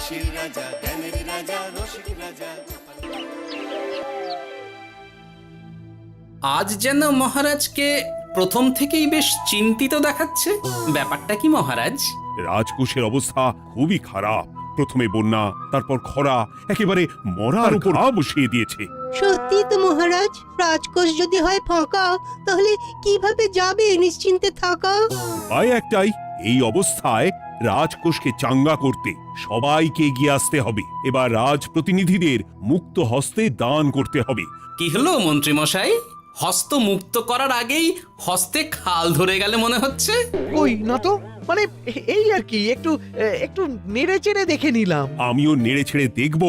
রাশির রাজা, জ্ঞানের রাজা, রসিক রাজা। আজ যেন মহারাজকে প্রথম থেকেই বেশ চিন্তিত দেখাচ্ছে। ব্যাপারটা কি মহারাজ? রাজকোষের অবস্থা খুবই খারাপ। প্রথমে বন্যা, তারপর খরা, একেবারে মরার উপর বসিয়ে দিয়েছে। সত্যি তো মহারাজ, রাজকোষ যদি হয় ফাঁকা, তাহলে কিভাবে যাবে নিশ্চিন্তে থাকা? উপায় একটাই, এই অবস্থায় রাজকোষকে চাঙ্গা করতে সবাইকে এগিয়ে আসতে হবে। এবার রাজপ্রতিনিধিদের মুক্ত হস্তে দান করতে হবে। কি হলো মন্ত্রী মশাই, হস্ত মুক্ত করার আগেই হস্তে খাল ধরে গেলে মনে হচ্ছে। কই না তো, মানে এই আর কি, একটু একটু নেড়ে চেড়ে দেখে নিলাম। আমিও নেড়ে ছেড়ে দেখব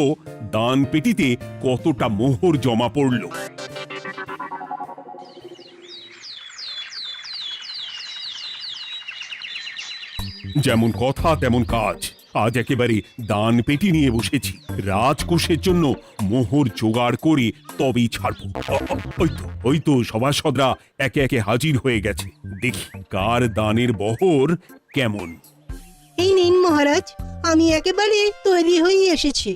দান পেটিতে কতটা মোহর জমা পড়লো। যেমন কথা তেমন কাজ। আজ একেবারে দান পেটি নিয়ে বসেছি। রাজকোষের জন্য মোহর জোগাড় করে তবেই ছাড়বো। ওই তো সভাসদরা একে একে হাজির হয়ে গেছে। দেখি কার দানের বহর কেমন। এই নিন মহারাজ, আমি একেবারে তৈরি হয়ে এসেছি।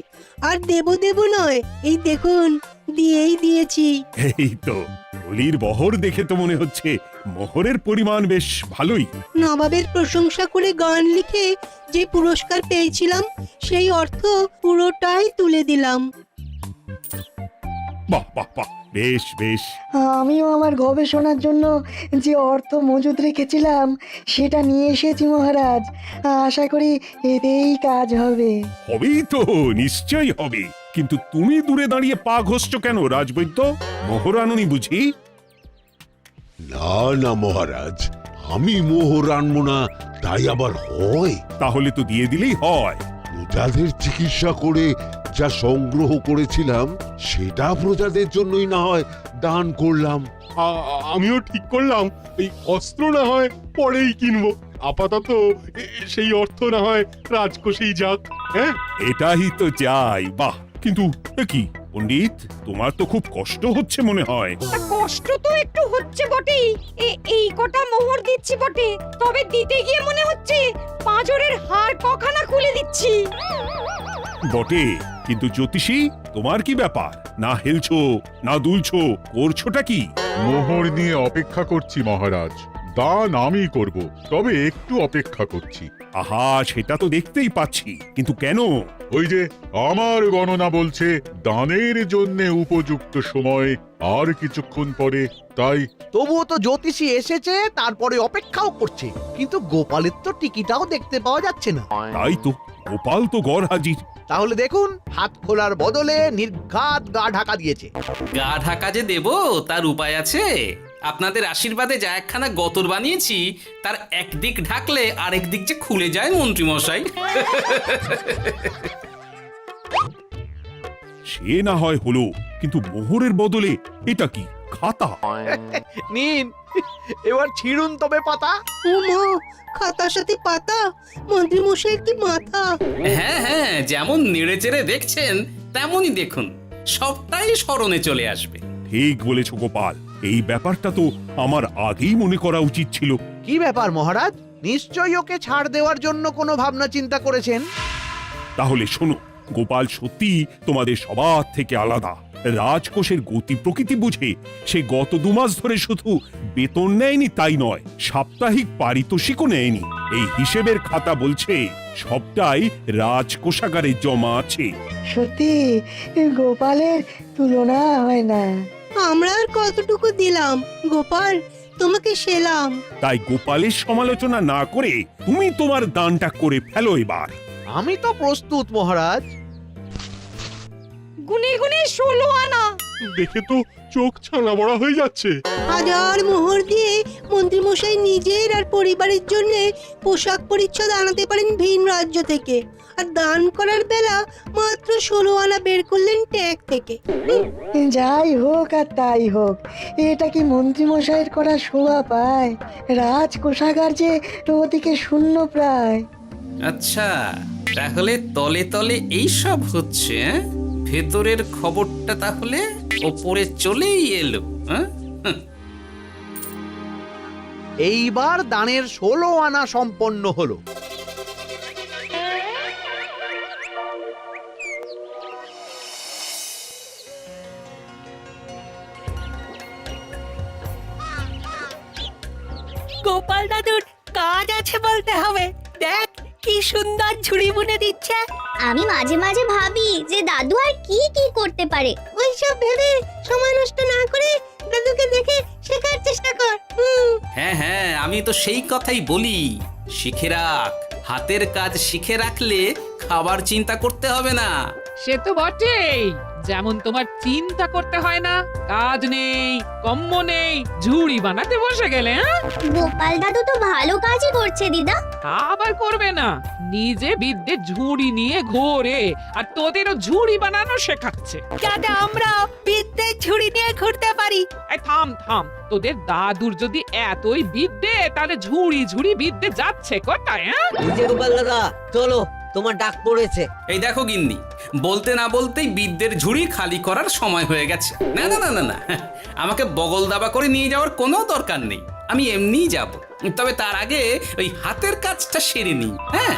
আর দেব নয়, এই দেখুন দিয়েই দিয়েছি। এই তো বলির বহর দেখে তো মনে হচ্ছে মোহরের পরিমাণ বেশ ভালোই। নবাবের প্রশংসা করে গান লিখে যে পুরস্কার পেয়েছিলাম, সেই অর্থ পুরোটাই তুলে দিলাম। বাহ বাহ বাহ, বেশ বেশ। আমিও আমার গবেষণার জন্য যে অর্থ মজুদ রেখেছিলাম সেটা নিয়ে এসেছি মহারাজ। আশা করি এতেই কাজ হবে। হবেই তো, নিশ্চয়ই হবে। কিন্তু তুমি দূরে দাঁড়িয়ে পা ঘষছো কেন রাজবৈদ্য? মোহর আনুনি বুঝি? না না মহারাজ, আমি মোহর আনবো না তাই আবার হয়? তাহলে তো দিয়ে দিলেই হয়। প্রজাদের চিকিৎসা করে যা সংগ্রহ করেছিলাম সেটা প্রজাদের জন্যই না হয় দান করলাম। আমিও ঠিক করলাম এই অস্ত্র না হয় পরেই কিনবো, আপাতত সেই অর্থ না হয় রাজকোষেই যাক। হ্যাঁ, এটাই তো চাই। বাহ, কিন্তু কি পণ্ডিত, তোমার তো খুব কষ্ট হচ্ছে মনে হয়। কষ্ট তো একটু হচ্ছে বটেই। এই কটা মোহর দিচ্ছি বটে, তবে দিতে গিয়ে মনে হচ্ছে পাঁজরের হাড় কখানা খুলে দিচ্ছি। বটে, কিন্তু জ্যোতিষী তোমার কি ব্যাপার? না হেলছো না দুলছো, করছোটা কি? মোহর নিয়ে অপেক্ষা করছি মহারাজ, দান আমি করব, তবে একটু অপেক্ষা করছি। আহা, সেটা তো দেখতেই পাচ্ছি, কিন্তু কেন? ওই যে আমার গণনা বলছে দানের জন্য উপযুক্ত সময় আর কিছুক্ষণ পরে, তাই। তবুও তো জ্যোতিষী এসেছে, তারপরে অপেক্ষাও করছে, কিন্তু গোপালের তো টিকিটাও দেখতে পাওয়া যাচ্ছে না। তাই তো, গোপাল তো গড় হাজির। তাহলে দেখুন, হাত খোলার বদলে নির্ঘাত গা ঢাকা দিয়েছে। গা ঢাকা যে দেব তার উপায় আছে। আপনাদের আশীর্বাদে যা একখানা গতর বানিয়েছি, তার একদিক ঢাকলে আরেক দিক যে খুলে যায় মন্ত্রী মশাই। সে না হয় হলো, কিন্তু মোহরের বদলে এটা কি? খাতা? নিন, এবার ছিড়ুন তবে পাতা। উমা, খাতার সাথে পাতা, মন্ত্রী মশাইয়ের কি মাথা! হ্যাঁ হ্যাঁ, যেমন নেড়ে চেড়ে দেখছেন তেমনই দেখুন, সবটাই স্মরণে চলে আসবে। ঠিক বলেছ গোপাল, এই ব্যাপারটা তো আমার আগেই মনে করা উচিত ছিল। কি ব্যাপার মহারাজ, নিশ্চয়ই ওকে ছাড় দেওয়ার জন্য কোনো ভাবনা চিন্তা করেছেন। তাহলে শোনো, গোপাল সত্যি তোমাদের সবার থেকে আলাদা। রাজকোষের গতি প্রকৃতি বুঝে সে গত 2 মাস ধরে শুধু বেতন নেয়নি তাই নয়, সাপ্তাহিক পারিতোষিকও নেয়নি। এই হিসেবের খাতা বলছে সবটাই রাজকোষাগারে জমা আছে। সত্যি গোপালের তুলনা হয় না। আমরা আর কতটুকু দিলাম গোপাল, তোমাকে সেলাম। তাই গোপালের সমালোচনা না করে তুমি তোমার দানটা করে ফেলো এবার। আমি তো প্রস্তুত মহারাজ। গুনে গুনে 16 আনা। দেখে তো চোখ ছানা বড়া হয়ে যাচ্ছে। হাজার মোহর দিয়ে মন্ত্রী মশাই নিজের আর পরিবারের জন্য পোশাক পরিচ্ছদ আনাতে পারেন ভিন রাজ্য থেকে, আর দান করার বেলা মাত্র 16 আনা বের করলেন ট্যাগ থেকে। যাই হোক আর তাই হোক, এটা কি মন্ত্রীমশাইয়ের করা শোভা পায়? রাজকোষাগার যে ওদিকে শূন্য প্রায়। আচ্ছা, তাহলে তলে তলে এই সব হচ্ছে, ভেতরের খবরটা তাহলে ওপরে চলেই এলো। এইবার দানের 16 আনা সম্পন্ন হলো। গোপাল দাদুর কাজ আছে বলতে হবে। দেখ কি সুন্দর ঝুড়ি বুনে দিচ্ছে। আমি মাঝে মাঝে ভাবি যে দাদু আর কি কি করতে পারে। ওইসব ভেবে সময় নষ্ট না করে দাদুকে দেখে শেখার চেষ্টা কর। হ্যাঁ হ্যাঁ, আমি তো সেই কথাই বলি, শিখে রাখ। হাতের কাজ শিখে রাখলে খাবার চিন্তা করতে হবে না। সে তো বটেই, যেমন তোমার চিন্তা করতে হয় না, কাজ নেই, কম্ম নেই, ঝুড়ি বানাতে বসে গেলে। গোপাল দাদু তো ভালো কাজই করছে দিদা। তা আবার করবে না, নিজে বিদ্যে ঝুড়ি নিয়ে ঘোরে আর তোদেরও ঝুড়ি বানানো শেখাচ্ছে। যাতে আমরা বিদ্যের ঝুড়ি নিয়ে ঘুরতে পারি। এই থাম থাম, তোদের দাদুর যদি এতই বিদ্যে, তাহলে ঝুড়ি ঝুড়ি বিদ্যে যাচ্ছে কোথায়? গোপাল দাদা চলো, তোমার ডাক পড়েছে। এই দেখো গিন্নি, বলতে না বলতেই বিদ্যের ঝুড়ি খালি করার সময় হয়ে গেছে। না না না না না, আমাকে বগল দাবা করে নিয়ে যাওয়ার কোনো দরকার নেই, আমি এমনিই যাব। তবে তার আগে ওই হাতের কাজটা সেরে নিই। হ্যাঁ,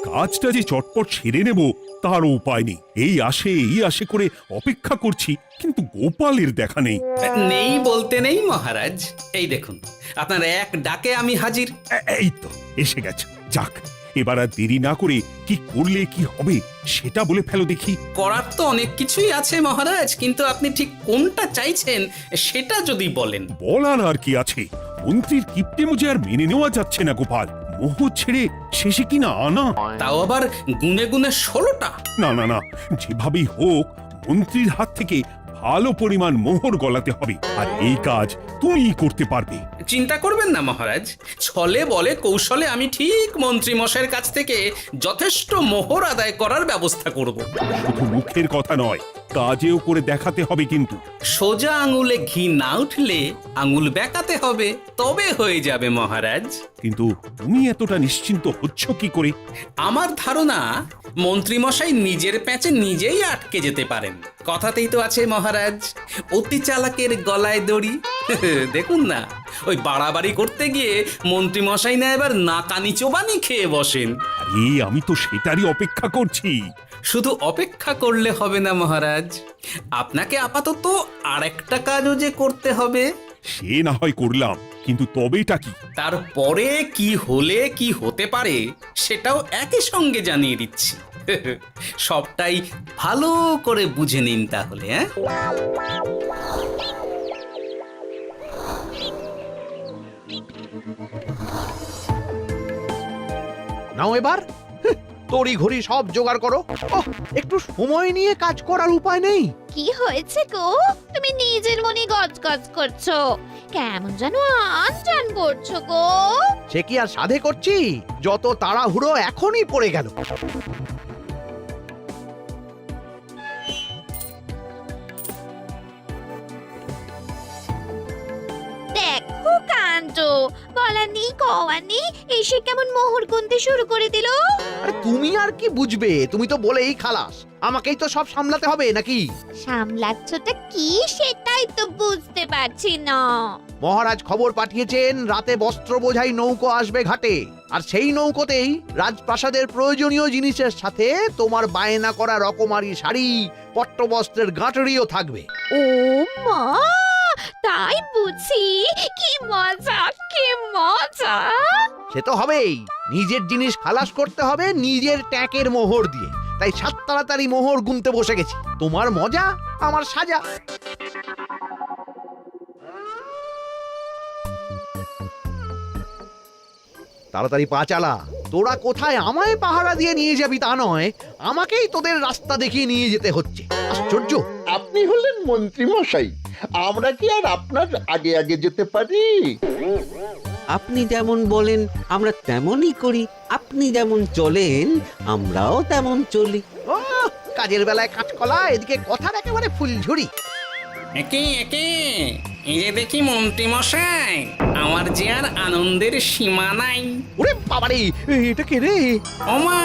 কাজটা যে চটপট সেরে নেব তার উপায় নেই। এই আসে করে অপেক্ষা করছি, কিন্তু গোপালের দেখা নেই। নেই বলতে নেই মহারাজ, এই দেখুন আপনার এক ডাকে আমি হাজির। এই তো এসে গেছে। যাক, এবার আর দেরি না করে কি করলে কি হবে সেটা বলে ফেলো দেখি। করার তো অনেক কিছুই আছে মহারাজ, কিন্তু আপনি ঠিক কোনটা চাইছেন সেটা যদি বলেন। বলার আর কি আছে, মন্ত্রীর কিপ্টে মুজে আর মেনে নেওয়া যাচ্ছে না গোপাল। মোহ ছেড়ে শেষে কিনা আনা, তাও আবার গুনে গুনে 16টা। না না না, যেভাবেই হোক মন্ত্রীর হাত থেকে ভালো পরিমাণ মোহর গলাতে হবে, আর এই কাজ তুমিই করতে পারবে। চিন্তা করবেন না মহারাজ, ছলে বলে কৌশলে আমি ঠিক মন্ত্রী মশাইয়ের কাছ থেকে যথেষ্ট মোহর আদায় করার ব্যবস্থা করব। শুধু মুখের কথা নয়, কাজেও করে দেখাতে হবে কিন্তু। সোজা আঙুলে ঘি না উঠলে আঙুল বেঁকাতে হবে, তবে হয়ে যাবে মহারাজ। কিন্তু তুমি এতটা নিশ্চিন্ত হচ্ছ কি করে? আমার ধারণা মন্ত্রী মশাই নিজের প্যাঁচে নিজেই আটকে যেতে পারেন। কথাতেই তো আছে মহারাজ, অতি চালাকের গলায় দড়ি। দেখুন না, ওই বাড়াবাড়ি করতে গিয়ে মন্ত্রী মশাই না এবার নাকানি চোবানি খেয়ে বসেন। আরে আমি তো সেটারই অপেক্ষা করছি। শুধু অপেক্ষা করলে হবে না মহারাজ, আপনাকে আপাতত আরেকটা কাজও যে করতে হবে। সে না হয় করলাম, কিন্তু তবেটা কি? তারপরে কি হলে কি হতে পারে সেটাও একই সঙ্গে জানিয়ে দিচ্ছি। সবটাই ভালো করে বুঝে নিন তাহলে। নাও এবার তড়ি ঘড়ি সব জোগাড় করো। একটু সময় নিয়ে কাজ করার উপায় নেই? কি হয়েছে গো, তুমি নিজের মনে গজগজ করছো, কেমন যেন আনজান করছো গো। সে কি আর সাধে করছি, যত তাড়াহুড়ো এখনই পড়ে গেল। দেখো কাণ্ড, বলার নেই কওয়ার নেই, এসে কেমন মোহর গুনতে শুরু করে দিল। আরে তুমি আর কি বুঝবে, তুমি তো বলেই খালাস, আমাকেই তো সব সামলাতে হবে নাকি? সামলাচ্ছটা কি সেটাই তো বুঝতে পারছি না। মহারাজ খবর পাঠিয়েছেন রাতে বস্ত্র বোঝাই নৌকো আসবে ঘাটে, আর সেই নৌকোতেই রাজপ্রাসাদের প্রয়োজনীয় জিনিসের সাথে তোমার বায়না করা রকমারি শাড়ি, পট্টবস্ত্রের গাঁটরিও থাকবে। ও মা, তাই বুঝি, কি মজা কি মজা। সে তো হবেই, নিজের জিনিস খালাস করতে হবে নিজের ট্যাঁকের মোহর দিয়ে, তাই সাত তাড়াতাড়ি মোহর গুনতে বসে গেছি। তোমার মজা আমার সাজা। তাড়াতাড়ি পা চালা, তোরা কোথায় আমায় পাহারা দিয়ে নিয়ে যাবি তা নয়, আমাকেই তোদের রাস্তা দেখিয়ে নিয়ে যেতে হচ্ছে। আশ্চর্য! আপনি হলেন মন্ত্রী মশাই, আমরা কি আর আপনার আগে আগে যেতে পারি? আপনি যেমন বলেন আমরা তেমনই করি, আপনি যেমন চলেন আমরাও তেমন চলি। ও, কাজের বেলায় কাঁচকলা, এদিকে কথার একেবারে ফুলঝুরি। একে একে এই যে দেখি মন্ত্রী মশাই, আমার যে আর আনন্দের সীমা নাই। ওরে বাবারে, এটা কে রে? ওমা,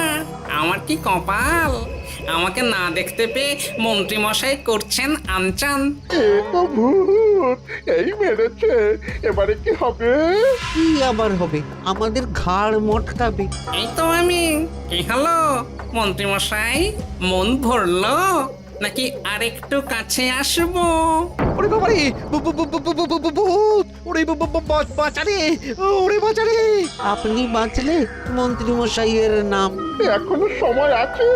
আমার কি কপাল, আমাকে না দেখতে পেয়ে মন্ত্রী মশাই করছেন আনচান। এ তো ভূত, এই মেরেছে, এবারে কি হবে? কি আবার হবে? আমাদের ঘাড় মটকাবে। এই তো আমি। কি হলো মন্ত্রী মশাই, মন ভরলো নাকি আরেকটু কাছে আসবো? ওরে বাবারে, ভূত! ওরে বাঁচারে, ওরে বাঁচারে! আপনি বাঁচলে মন্ত্রী মশাইয়ের নাম। এখনো সময় আছে,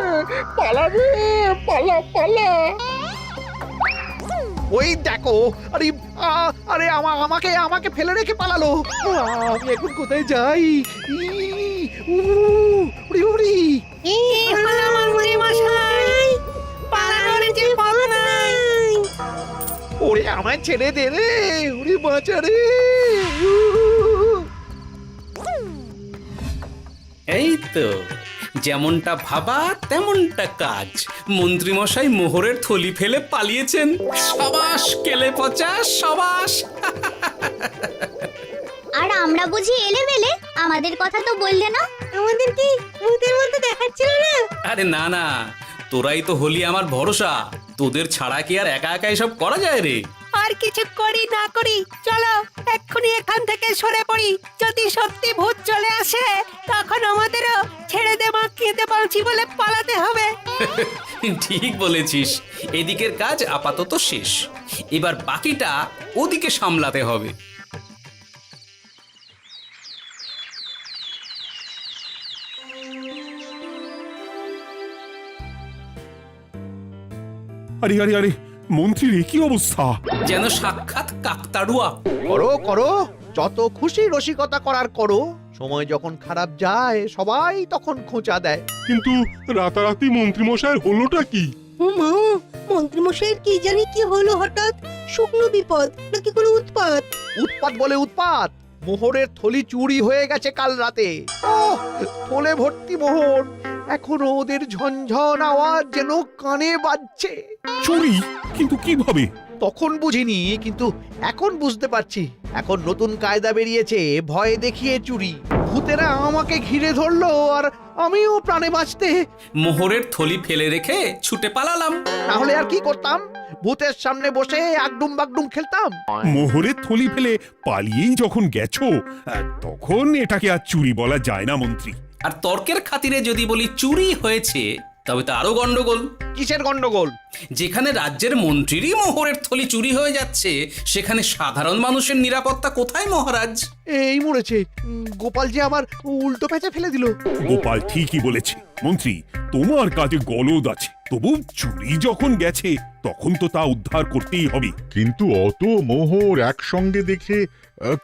পালাবে, পালা পালা। ওই দেখো, আরে আরে আমাকে আমাকে ফেলে রেখে পালালো। আমি এখন কোথায় যাই? উ, উড়ি উড়ি। ওরে আমায় ছেড়ে দে রে, উড়ি বাঁচা রে। এই তো যেমনটা ভাবা তেমনটা কাজ। মন্ত্রী মশাই মোহরের থলি ফেলে পালিয়েছেন। সাবাস কেলে পচা, সাবাস। আর আমরা বুঝি এলেবেলে, আমাদের কথা তো বললে না। আমাদের কি ভূতের মতো দেখাচ্ছিল না? আরে না না, তোরাই তো হলি আমার ভরসা। তোদের ছাড়া কি আর একা একা এসব করা যায় রে? আর কিছু করি না করি, চলো এক্ষুনি এখান থেকে সরে পড়ি। যদি সত্যি ভূত চলে আসে তখন আমাদেরও ছেড়ে দে বাঁচিয়ে দে বাঁচি বলে পালাতে হবে। ঠিক বলেছিস। এদিকের কাজ আপাতত শেষ, এবার বাকিটা ওদিকে সামলাতে হবে। আরে আরে আরে, মন্ত্রীর কি অবস্থা! যেন সাক্ষাৎ কাকতাড়ুয়া। করো করো, যত খুশি রসিকতা করার করো। সময় যখন খারাপ যায় সবাই তখন খোঁচা দেয়। কিন্তু রাতারাতি মন্ত্রীমশাইয়ের হলোটা কি? মা, মন্ত্রীমশাইয়ের কি জানি কি হলো হঠাৎ? শুকনো বিপদ নাকি কোনো উৎপাত? উৎপাত বলে উৎপাত। মোহরের থলি চুরি হয়ে গেছে কাল রাতে। ওহ, থলে ভর্তি মোহর। এখনো ওদের ঝনঝন আওয়াজ যেন কানে বাজছে। চুরি? কিন্তু কিভাবে? তখন বুঝিনি, কিন্তু এখন বুঝতে পারছি। এখন নতুন কায়দা বেরিয়েছে, ভয় দেখিয়ে চুরি। ভূতেরা আমাকে ঘিরে ধরলো আর আমিও প্রাণে বাঁচতে মোহরের থলি ফেলে রেখে ছুটে পালালাম। না হলে আর কি করতাম? ভূতের সামনে বসে আগডুম বাগডুম খেলতাম। মোহরের থলি ফেলে পালিয়েই যখন গেছো, তখন এটাকে আর চুরি বলা যায় না মন্ত্রী। আর তর্কের খাতিরে যদি বলি চুরি হয়েছে, তবে তো আরো গন্ডগোল। কিসের গন্ডগোল? যেখানে রাজ্যের মন্ত্রীরই মোহরের থলি চুরি হয়ে যাচ্ছে, সেখানে সাধারণ মানুষের নিরাপত্তা কোথায় মহারাজ? এই মরেছে, গোপাল যে আবার উল্টো প্যাঁচে ফেলে দিল। গোপাল ঠিকই বলেছে মন্ত্রী, তোমার কাজে গলদ আছে। তবু চুরি যখন গেছে তখন তো তা উদ্ধার করতেই হবে। কিন্তু অত মোহর একসঙ্গে দেখে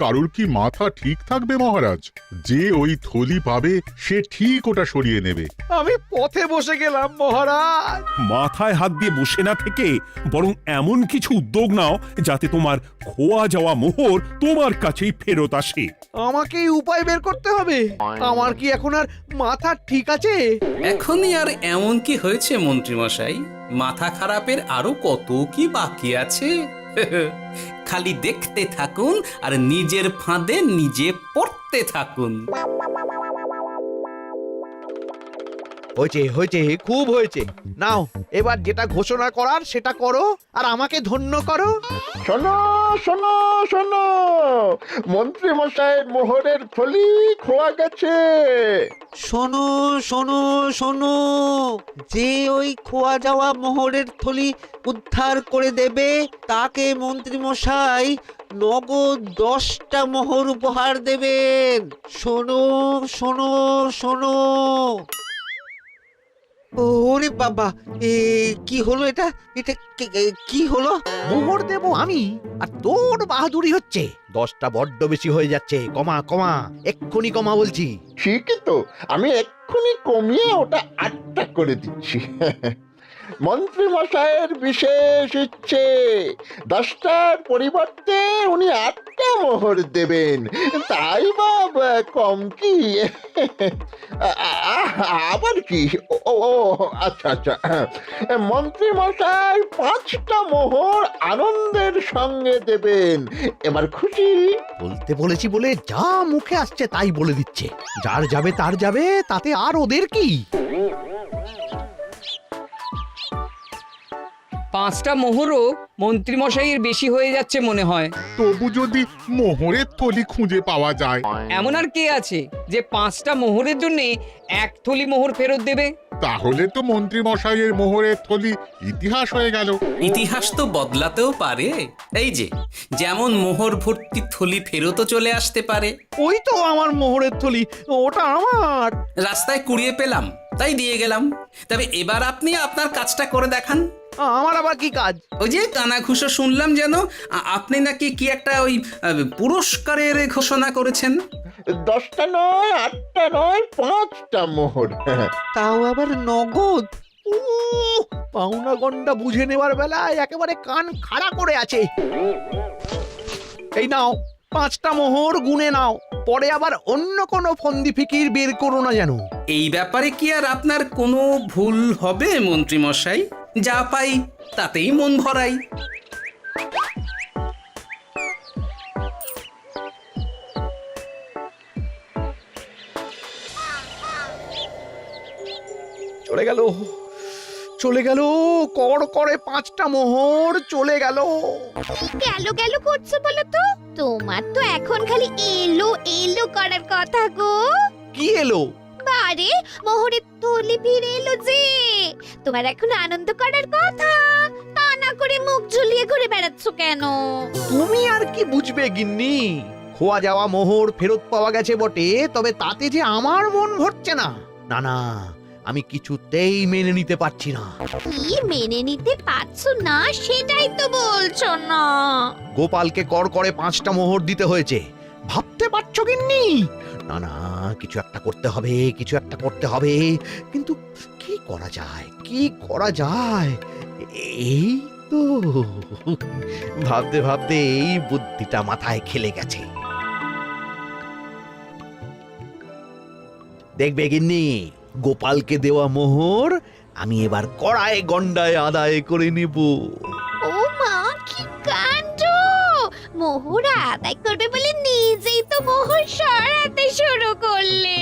কারোর কি মাথা ঠিক থাকবে মহারাজ? যে ওই থলি পাবে সে ঠিক ওটা সরিয়ে নেবে। আমি পথে বসে গেলাম মহারাজ। মাথায় হাত দিয়ে বসে না থেকে বরং এমন কিছু উদ্যোগ নাও যাতে তোমার খোয়া যাওয়া মোহর তোমার কাছেই ফেরত আসে। আমাকেই উপায় বের করতে হবে। আমার কি এখন আর মাথা ঠিক আছে? এখনই আর এমন কি হয়েছে মন্ত্রী মশাই? মাথা খারাপের আরো কত কি বাকি আছে। খালি দেখতে থাকুন আর নিজের ফাঁদে নিজে পড়তে থাকুন। হয়েছে হয়েছে, খুব হয়েছে। নাও এবার যেটা ঘোষণা করার সেটা করো আর আমাকে ধন্য করো। শোনো শোনো শোনো, মন্ত্রী মশাইয়ের মোহরের থলি খোয়া গেছে। শোনো শোনো শোনো, যে ওই খোয়া যাওয়া মোহরের থলি উদ্ধার করে দেবে তাকে মন্ত্রী মশাই নগদ 10টা মোহর উপহার দেবেন। শোনো শোনো শোনো। ওরে বাবা, কি হলো এটা? এটা কি হলো? মোহর দেব আমি আর তোর বাহাদুরি হচ্ছে। 10টা বড্ড বেশি হয়ে যাচ্ছে। কমা কমা, এক্ষুনি কমা বলছি। ঠিকই তো, আমি এক্ষুনি কমিয়ে ওটা 8টা করে দিচ্ছি। মন্ত্রী মশাইয়ের বিশেষ ইচ্ছে, 10টার পরিবর্তে উনি 8টা মোহর দেবেন। তাই বা কম কি? আবার কি? ও আচ্ছা আচ্ছা, মন্ত্রী মশাই 5টা মোহর আনন্দের সঙ্গে দেবেন। এবার খুশি? বলতে বলেছি বলে যা মুখে আসছে তাই বলে দিচ্ছে। যার যাবে তার যাবে, তাতে আর ওদের কি? 5টা মোহরও মন্ত্রীমশাইয়ের বেশি হয়ে যাচ্ছে মনে হয়। তবু যদি মোহরের থলি খুঁজে পাওয়া যায়। এমন আর কে আছে যে 5টা মোহরের জন্য 1 থলি মোহর ফেরত দেবে? তাহলে তো মন্ত্রী মশাইয়ের মোহরের থলি ইতিহাস হয়ে গেল। ইতিহাস তো বদলাতেও পারে। এই যে যেমন মোহর ভর্তি থলি ফেরতও চলে আসতে পারে। ওই তো আমার মোহরের থলি, ওটা আমার। রাস্তায় কুড়িয়ে পেলাম তাই দিয়ে গেলাম। তবে এবার আপনি আপনার কাজটা করে দেখান। আমার আবার কি কাজ? ওই যে কানাঘুষো শুনলাম যেন আপনি নাকি কি একটা ওই পুরস্কারের ঘোষণা করেছেন। 10টা নয়, 8টা নয়, 5টা মোহর। তাও আবার নগদ। পাওনা গন্ডা বুঝে নেবার বেলায় একেবারে কান খাড়া করে আছে। এই নাও 5টা মোহর, গুনে নাও, পরে আবার অন্য কোনো ফন্দি ফিকির বের করো না যেন। এই ব্যাপারে কি আর আপনার কোনো ভুল হবে মন্ত্রী মশাই? যা পাই তাতেই মন ভরাই। চলে গেল, চলে গেল, কড় করে 5টা মোহর চলে গেল। গেল গেল করছো বলো তো? তোমার তো এখন খালি এলো এলো করার কথা গো। কি এলো? বারে মোহরের থলি ফিরে এলো যে। তোমার এখন আনন্দ করার কথা, তা না করে মুখ ঝুলিয়ে ঘুরে বেড়াচ্ছ কেন? তুমি আর কি বুঝবে গিন্নি? খোয়া যাওয়া মোহর ফেরত পাওয়া গেছে বটে, তবে তাতে যে আমার মন ভরছে না। না না, আমি কিছুতেই মেনে নিতে পারছি না। কি মেনে নিতে পারছো না সেটাই তো বলছো না। গোপালকে কর করে 5টা মোহর দিতে হয়েছে, ভাবতে পারছো গিন্নি? না না, কিছু একটা করতে হবে, কিছু একটা করতে হবে। কিন্তু কি করা যায়, কি করা যায়? এই তো ভাবতে ভাবতে এই বুদ্ধিটা মাথায় খেলে গেছে। দেখবে গিন্নি, গোপালকে দেওয়া মোহর আমি এবার কড়ায় গন্ডায় আদায় করে নিব। ও মা, কি কাণ্ড! মোহর আদায় করবে বলে নিজেই তো মোহর সরাতে শুরু করলে।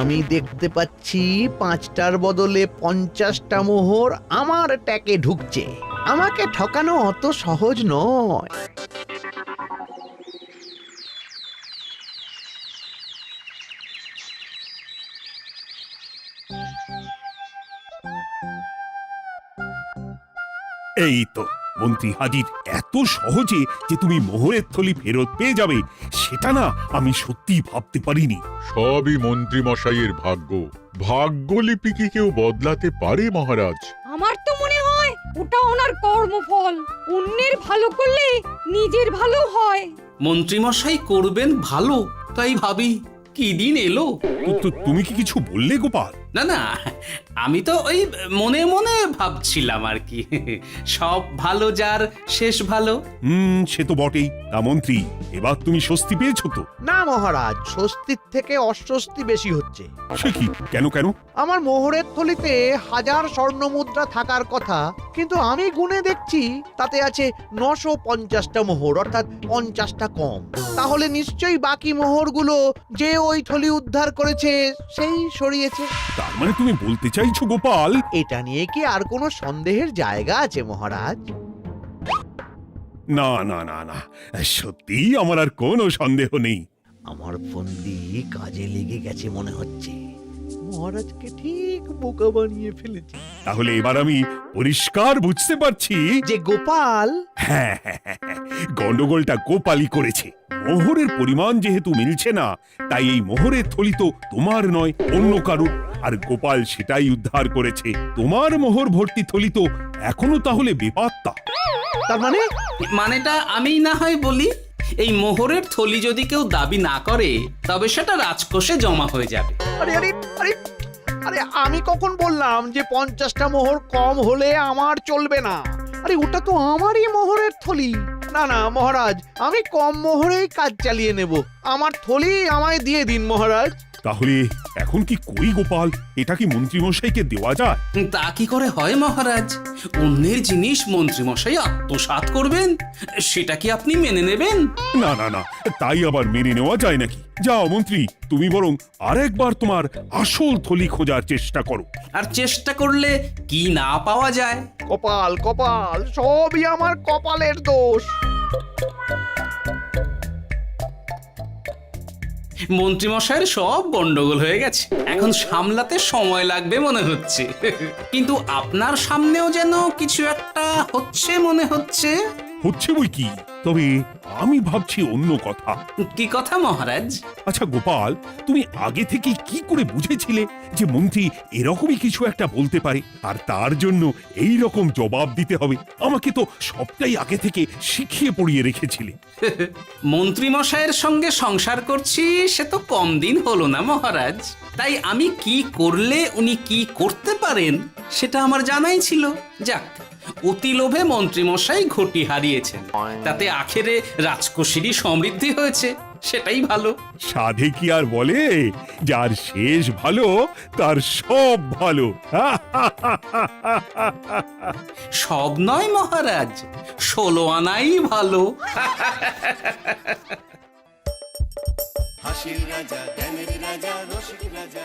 আমি দেখতে পাচ্ছি 5টার বদলে 50টা মোহর আমার ট্যাকে ঢুকছে। আমাকে ঠকানো অত সহজ নয়। এই তো মন্ত্রী হাজির। এত সহজে যে তুমি মোহরের থলি ফেরত পেয়ে যাবে সেটা না আমি সত্যি ভাবতে পারিনি। সবই মন্ত্রী মশাইয়ের ভাগ্য। ভাগ্যলিপি কি কেউ বদলাতে পারে মহারাজ? আমার তো মনে হয় ওটা ওনার কর্মফল। অন্যের ভালো করলে নিজের ভালো হয়। মন্ত্রী মশাই করবেন ভালো, তাই ভাবি কি দিন এলো। তুমি কি কিছু বললে গোপাল? না না, আমি তো ওই মনে মনে ভাবছিলাম আর কি। সব ভালো যার শেষ ভালো। সে তো বটেই। তা মন্ত্রী, এবার তুমি স্বস্তি পেয়েছো তো? না মহারাজ, স্বস্তির থেকে অস্বস্তি বেশি হচ্ছে। সে কি? কেন কেন? আমার মোহরের থলিতে 1000 স্বর্ণ মুদ্রা থাকার কথা, কিন্তু আমি গুনে দেখছি তাতে আছে 950টা মোহর, অর্থাৎ 50টা কম। তাহলে নিশ্চয়ই বাকি মোহরগুলো যে ওই থলি উদ্ধার করেছে সেই সরিয়েছে। তার মানে তুমি বলতে চাইছো গোপাল, এটা নিয়ে কি আর কোনো সন্দেহের জায়গা আছে মহারাজ? না না না না, সত্যি আমার আর কোনো সন্দেহ নেই। আমার ফন্দি কাজে লেগে গেছে মনে হচ্ছে। মহারাজকে ঠিক বোকা বানিয়ে ফেলেছি। তাহলে এবার আমি পরিষ্কার বুঝতে পারছি যে গোপাল, হ্যাঁ, গন্ডগোলটা গোপালই করেছে। মোহরের পরিমাণ যেহেতু মিলছে না, তাই এই মোহরের থলি তো তোমার নয়, অন্য কারুর। আর গোপাল সেটাই উদ্ধার করেছে। তোমার মোহর ভর্তি থলি তো এখনো তাহলে বেপাত্তা। তার মানে? মানেটা আমি না হয় বলি। এই মোহরের থলি যদি কেউ দাবি না করে তবে সেটা রাজকোষে জমা হয়ে যাবে। আরে আরে আরে আরে, আমি কখন বললাম যে 50টা মোহর কম হলে আমার চলবে না? আরে ওটা তো আমারই মোহরের থলি। না না মহারাজ, আমি কম মোহরেই কাজ চালিয়ে নেব। আমার থলি আমায় দিয়ে দিন মহারাজ। তাহলে এখন কি করি গোপাল? এটা কি মন্ত্রীমশাইকে দেওয়া যায়? তা কি করে হয় মহারাজ? অন্যের জিনিস মন্ত্রীমশাই আত্মসাৎ করবেন, সেটা কি আপনি মেনে নেবেন? না না না, তাই আবার মেনে নেওয়া যায় নাকি? যাও মন্ত্রী, তুমি বরং আরেকবার তোমার আসল থলি খোঁজার চেষ্টা করো। আর চেষ্টা করলে কি না পাওয়া যায়? কপাল কপাল, সবই আমার কপালের দোষ। মন্ত্রীমশাইয়ের সব গন্ডগোল হয়ে গেছে, এখন সামলাতে সময় লাগবে মনে হচ্ছে। কিন্তু আপনার সামনেও যেন কিছু একটা হচ্ছে মনে হচ্ছে। হচ্ছে বই কি, তবে আমি ভাবছি অন্য কথা। কি কথা মহারাজ? আচ্ছা গোপাল, তুমি আগে থেকে কি করে বুঝেছিলে যে মন্ত্রী এরকমই কিছু একটা বলতে পারে, আর তার জন্য এই রকম জবাব দিতে হবে? আমাকে তো সবটাই আগে থেকে শিখিয়ে পড়িয়ে রেখেছিলে। মন্ত্রীমশাইয়ের সঙ্গে সংসার করছি সে তো কম দিন হলো না মহারাজ, তাই আমি কি করলে উনি কি করতে পারেন সেটা আমার জানাই ছিল। যাক, অতি লোভে মন্ত্রীমশাই ঘটি হারিয়েছেন, তাতে আখেরে রাজকোষেরই সমৃদ্ধি হয়েছে, সেটাই ভালো। সাধে কি আর বলে, যার শেষ ভালো তার সব ভালো। সব নয় মহারাজ, 16 আনাই ভালো। হাসির রাজা জ্ঞানের রাজা রসিক রাজা